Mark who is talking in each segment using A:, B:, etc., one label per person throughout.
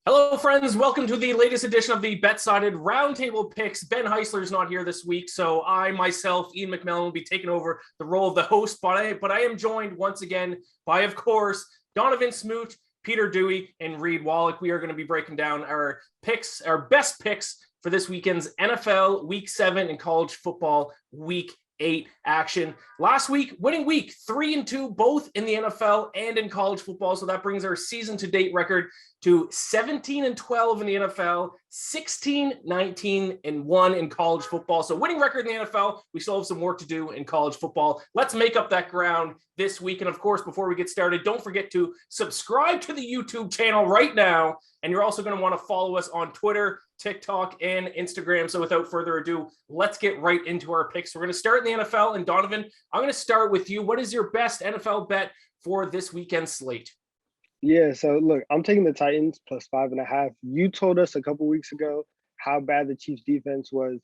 A: Hello, friends. Welcome to the latest edition of the BetSided roundtable picks. Ben Heisler's not here this week, so I myself, Ian McMillan, will be taking over the role of the host. But I am joined once again by, of course, Donovan Smoot, Peter Dewey, and Reed Wallach. We are going to be breaking down our picks, our best picks for this weekend's NFL Week 7 and college football Week 8 action. Last week, winning week 3-2, both in the NFL and in college football. So that brings our season to date record to 17-12 in the NFL, 16-19-1 in college football. So winning record in the NFL. We still have some work to do in college football. Let's make up that ground this week. And of course, before we get started, don't forget to subscribe to the YouTube channel right now. And you're also going to want to follow us on Twitter, TikTok, and Instagram. So without further ado, let's get right into our picks. We're going to start in the NFL. And Donovan, I'm going to start with you. What is your best NFL bet for this weekend slate?
B: Yeah, so look, I'm taking the Titans plus 5.5. You told us a couple weeks ago how bad the Chiefs defense was.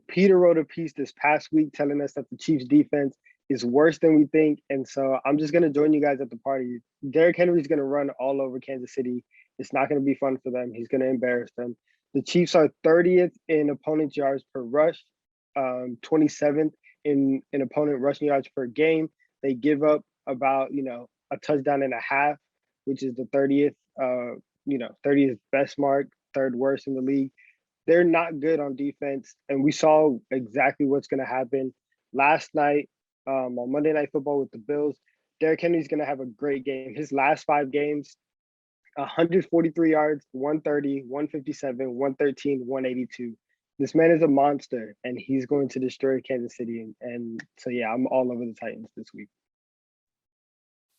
B: Peter wrote a piece this past week telling us that the Chiefs defense is worse than we think. And so I'm just going to join you guys at the party. Derrick Henry's going to run all over Kansas City. It's not going to be fun for them. He's going to embarrass them. The Chiefs are 30th in opponent yards per rush, 27th in opponent rushing yards per game. They give up about, a touchdown and a half, which is the 30th, 30th best mark, third worst in the league. They're not good on defense, and we saw exactly what's going to happen last night on Monday Night Football with the Bills. Derrick Henry's going to have a great game. His last 5 games, 143 yards, 130, 157, 113, 182. This man is a monster, and he's going to destroy Kansas City. And so, yeah, I'm all over the Titans this week.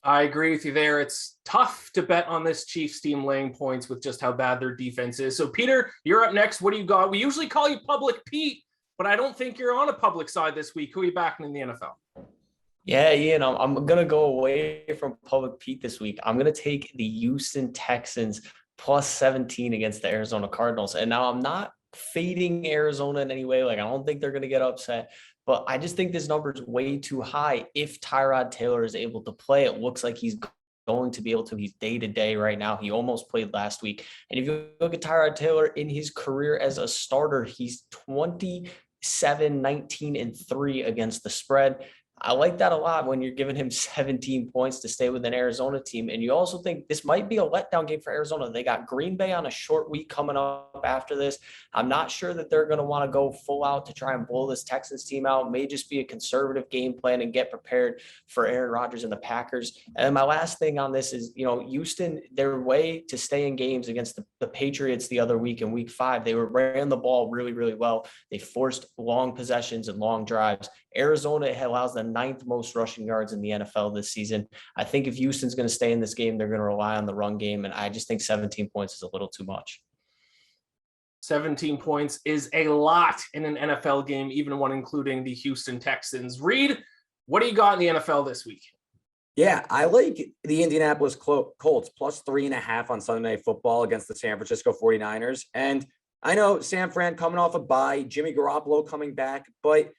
A: I agree with you there. It's tough to bet on this Chiefs team laying points with just how bad their defense is. So, Peter, you're up next. What do you got? We usually call you Public Pete, but I don't think you're on a public side this week. Who are you backing in the NFL?
C: Yeah, Ian, I'm going to go away from Public Pete this week. I'm going to take the Houston Texans plus 17 against the Arizona Cardinals. And now I'm not fading Arizona in any way. Like, I don't think they're going to get upset. But I just think this number is way too high. If Tyrod Taylor is able to play, it looks like he's going to be able to. He's day-to-day right now. He almost played last week. And if you look at Tyrod Taylor in his career as a starter, he's 27, 19, and 3 against the spread. I like that a lot when you're giving him 17 points to stay with an Arizona team. And you also think this might be a letdown game for Arizona. They got Green Bay on a short week coming up after this. I'm not sure that they're going to want to go full out to try and blow this Texans team out. It may just be a conservative game plan and get prepared for Aaron Rodgers and the Packers. And my last thing on this is, Houston, their way to stay in games against the Patriots the other week in week 5, they ran the ball really, really well. They forced long possessions and long drives. Arizona allows the 9th most rushing yards in the NFL this season. I think if Houston's going to stay in this game, they're going to rely on the run game. And I just think 17 points is a little too much.
A: 17 points is a lot in an NFL game, even one including the Houston Texans. Reed, what do you got in the NFL this week?
D: Yeah, I like the Indianapolis Colts plus 3.5 on Sunday Night Football against the San Francisco 49ers. And I know San Fran coming off a bye, Jimmy Garoppolo coming back, but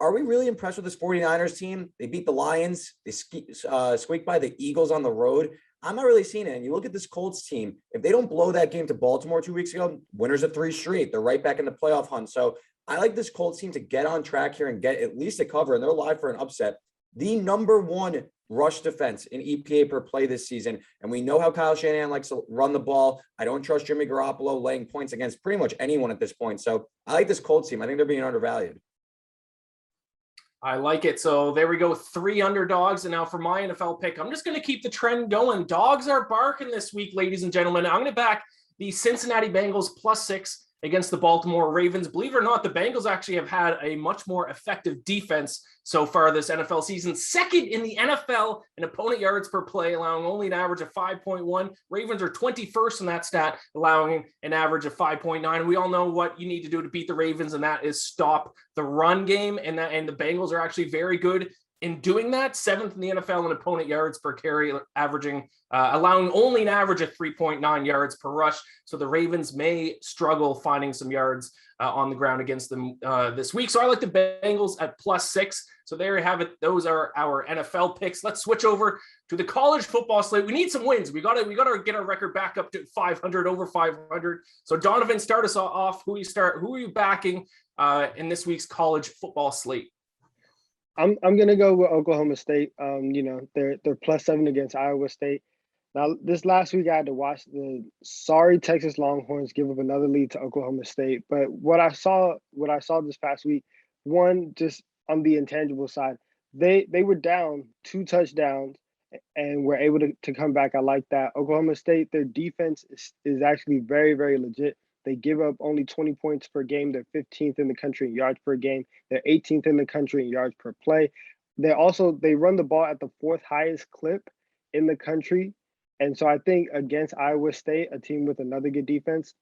D: are we really impressed with this 49ers team? They beat the Lions. They squeaked by the Eagles on the road. I'm not really seeing it. And you look at this Colts team, if they don't blow that game to Baltimore 2 weeks ago, winners of 3 straight. They're right back in the playoff hunt. So I like this Colts team to get on track here and get at least a cover, and they're live for an upset. The number 1 rush defense in EPA per play this season. And we know how Kyle Shanahan likes to run the ball. I don't trust Jimmy Garoppolo laying points against pretty much anyone at this point. So I like this Colts team. I think they're being undervalued.
A: I like it. So there we go. 3 underdogs. And now for my NFL pick, I'm just going to keep the trend going. Dogs are barking this week, ladies and gentlemen. I'm going to back the Cincinnati Bengals plus 6 against the Baltimore Ravens. Believe it or not, the Bengals actually have had a much more effective defense so far this NFL season. 2nd in the NFL in opponent yards per play, allowing only an average of 5.1. Ravens are 21st in that stat, allowing an average of 5.9. We all know what you need to do to beat the Ravens, and that is stop the run game. And the Bengals are actually very good in doing that, 7th in the NFL in opponent yards per carry, averaging, allowing only an average of 3.9 yards per rush. So the Ravens may struggle finding some yards on the ground against them this week. So I like the Bengals at +6. So there you have it. Those are our NFL picks. Let's switch over to the college football slate. We need some wins. We gotta get our record back up to 500, over 500. So Donovan, start us off. Who are you backing in this week's college football slate?
B: I'm gonna go with Oklahoma State. They're +7 against Iowa State. Now, this last week I had to watch the sorry Texas Longhorns give up another lead to Oklahoma State. But what I saw this past week, one, just on the intangible side, they were down 2 touchdowns and were able to come back. I like that. Oklahoma State, their defense is actually very, very legit. They give up only 20 points per game. They're 15th in the country in yards per game. They're 18th in the country in yards per play. They run the ball at the 4th highest clip in the country. And so I think against Iowa State, a team with another good defense,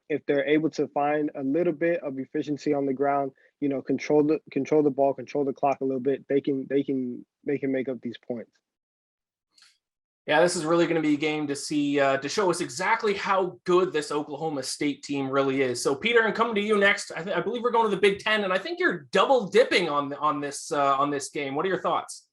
B: if they're able to find a little bit of efficiency on the ground, control the ball, control the clock a little bit, they can make up these points.
A: Yeah, this is really going to be a game to see, to show us exactly how good this Oklahoma State team really is. So, Peter, I'm coming to you next. I believe we're going to the Big Ten, and I think you're double dipping on this game. What are your thoughts?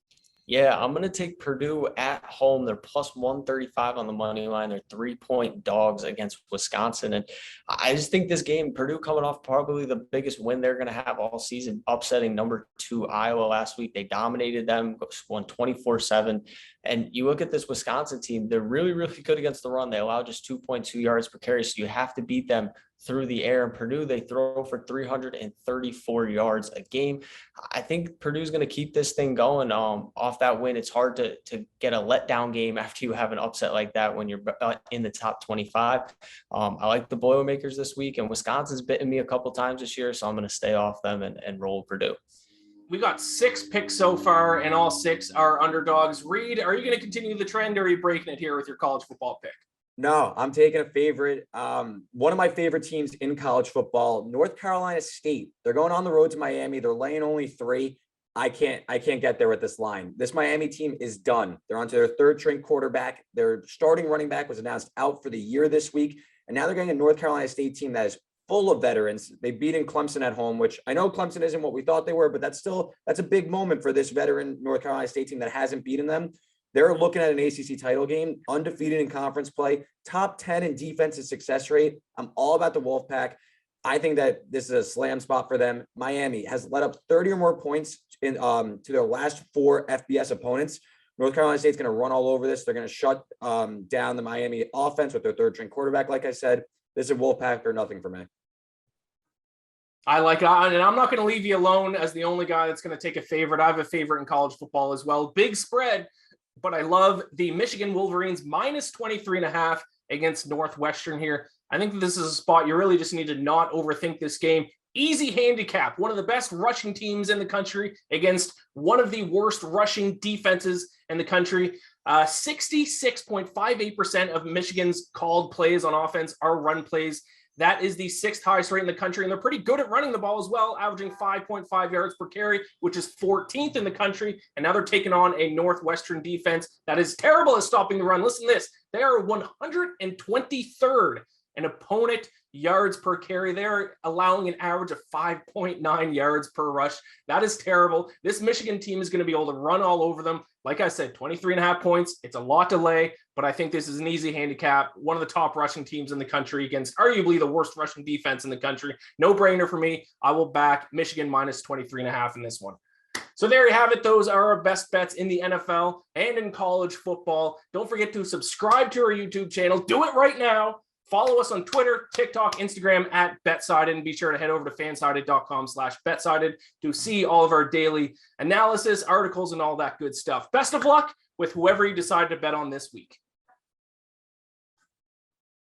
C: Yeah, I'm going to take Purdue at home. They're +135 on the money line. They're 3-point dogs against Wisconsin. And I just think this game, Purdue coming off probably the biggest win they're going to have all season, upsetting number 2 Iowa last week. They dominated them, won 24-7. And you look at this Wisconsin team, they're really, really good against the run. They allow just 2.2 yards per carry. So you have to beat them through the air. And Purdue, they throw for 334 yards a game. I think Purdue's going to keep this thing going off that win. It's hard to get a letdown game after you have an upset like that when you're in the top 25. I like the Boilermakers this week, and Wisconsin's bitten me a couple times this year, so I'm going to stay off them and roll Purdue.
A: We got 6 picks so far, and all 6 are underdogs. Reed, are you going to continue the trend, or are you breaking it here with your college football pick?
D: No, I'm taking a favorite. One of my favorite teams in college football, North Carolina State. They're going on the road to Miami. They're laying only 3. I can't get there with this line. This Miami team is done. They're onto their 3rd string quarterback. Their starting running back was announced out for the year this week. And now they're getting a North Carolina State team that is full of veterans. They beat in Clemson at home, which I know Clemson isn't what we thought they were, but that's a big moment for this veteran North Carolina State team that hasn't beaten them. They're looking at an ACC title game, undefeated in conference play, top 10 in defensive success rate. I'm all about the Wolfpack. I think that this is a slam spot for them. Miami has let up 30 or more points to their last 4 FBS opponents. North Carolina State's going to run all over this. They're going to shut down the Miami offense with their 3rd string quarterback. Like I said, this is a Wolfpack or nothing for me.
A: I like it, and I'm not going to leave you alone as the only guy that's going to take a favorite. I have a favorite in college football as well. Big spread, but I love the Michigan Wolverines -23.5 against Northwestern here. I think this is a spot you really just need to not overthink this game. Easy handicap, one of the best rushing teams in the country against one of the worst rushing defenses in the country. 66.58% of Michigan's called plays on offense are run plays. That is the 6th highest rate in the country, and they're pretty good at running the ball as well, averaging 5.5 yards per carry, which is 14th in the country. And now they're taking on a Northwestern defense that is terrible at stopping the run. Listen to this. They are 123rd in opponent yards per carry. They're allowing an average of 5.9 yards per rush. That is terrible. This Michigan team is going to be able to run all over them. Like I said, 23.5 points. It's a lot to lay, but I think this is an easy handicap. One of the top rushing teams in the country against arguably the worst rushing defense in the country. No brainer for me. I will back Michigan -23.5 in this one. So there you have it. Those are our best bets in the NFL and in college football. Don't forget to subscribe to our YouTube channel. Do it right now. Follow us on Twitter, TikTok, Instagram at BetSided, and be sure to head over to fansided.com/BetSided to see all of our daily analysis, articles, and all that good stuff. Best of luck with whoever you decide to bet on this week.